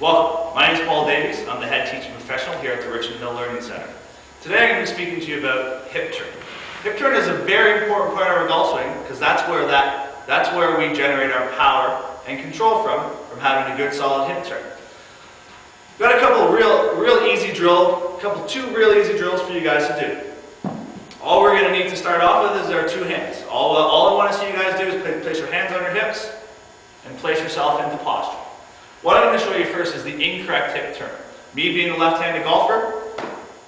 Welcome, my name is Paul Davies. I'm the head teaching professional here at the Richmond Hill Learning Center. Today I'm going to be speaking to you about hip turn. Hip turn is a very important part of our golf swing because that's where we generate our power and control from having a good solid hip turn. We've got a couple of two real easy drills for you guys to do. All we're going to need to start off with is our two hands. All I want to see you guys do is place your hands on your hips and place yourself into posture. What I'm going to show you first is the incorrect hip turn. Me being a left-handed golfer,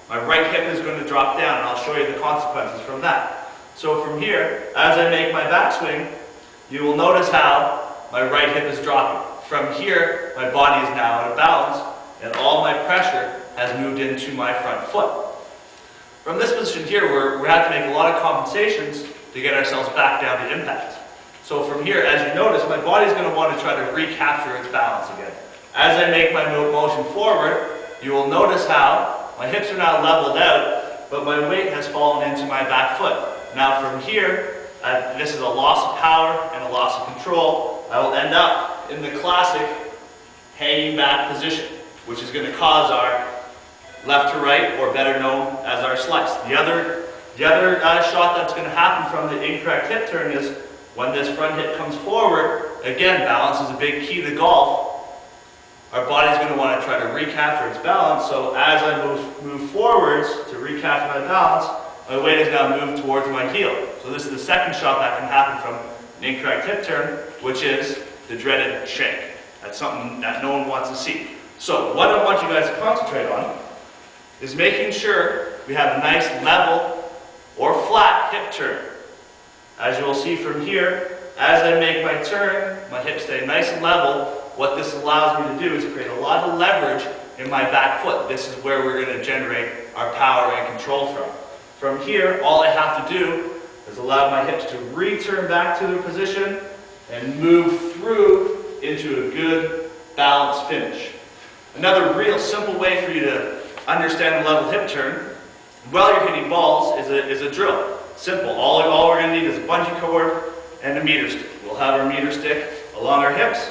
my right hip is going to drop down, and I'll show you the consequences from that. So from here, as I make my backswing, you will notice how my right hip is dropping. From here, my body is now out of balance, and all my pressure has moved into my front foot. From this position here, we have to make a lot of compensations to get ourselves back down to impact. So from here, as you notice, my body's going to want to try to recapture its balance again. As I make my motion forward, you will notice how my hips are now leveled out, but my weight has fallen into my back foot. Now from here, this is a loss of power and a loss of control. I will end up in the classic hanging back position, which is going to cause our left to right, or better known as our slice. The other shot that's going to happen from the incorrect hip turn is when this front hip comes forward. Again, balance is a big key to golf. Our body's going to want to try to recapture its balance, so as I move forwards to recapture my balance, my weight is now moved towards my heel. So this is the second shot that can happen from an incorrect hip turn, which is the dreaded shank. That's something that no one wants to see. So what I want you guys to concentrate on is making sure we have a nice level or flat hip turn. As you will see from here, as I make my turn, my hips stay nice and level. What this allows me to do is create a lot of leverage in my back foot. This is where we're going to generate our power and control from. From here, all I have to do is allow my hips to return back to their position and move through into a good balanced finish. Another real simple way for you to understand the level hip turn while you're hitting balls is a drill. Simple. All we're going to need is a bungee cord and a meter stick. We'll have our meter stick along our hips,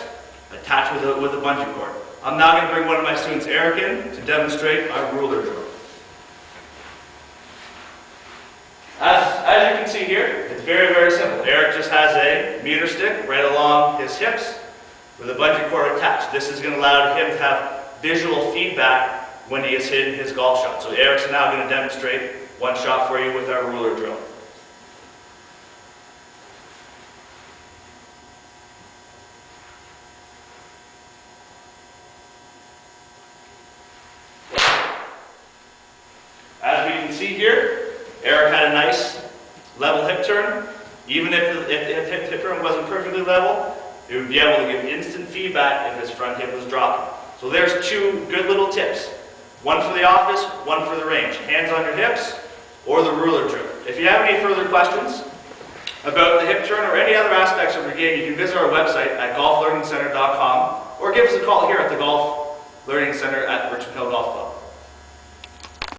attached with a bungee cord. I'm now going to bring one of my students, Eric, in to demonstrate our ruler drill. As you can see here, it's very, very simple. Eric just has a meter stick right along his hips with a bungee cord attached. This is going to allow him to have visual feedback when he is hitting his golf shot. So Eric's now going to demonstrate one shot for you with our ruler drill. As we can see here, Eric had a nice level hip turn. Even if the hip turn wasn't perfectly level, it would be able to give instant feedback if his front hip was dropping. So there's two good little tips. One for the office, one for the range. Hands on your hips or the ruler drill. If you have any further questions about the hip turn or any other aspects of your game, you can visit our website at golflearningcenter.com or give us a call here at the Golf Learning Center at Richmond Hill Golf Club.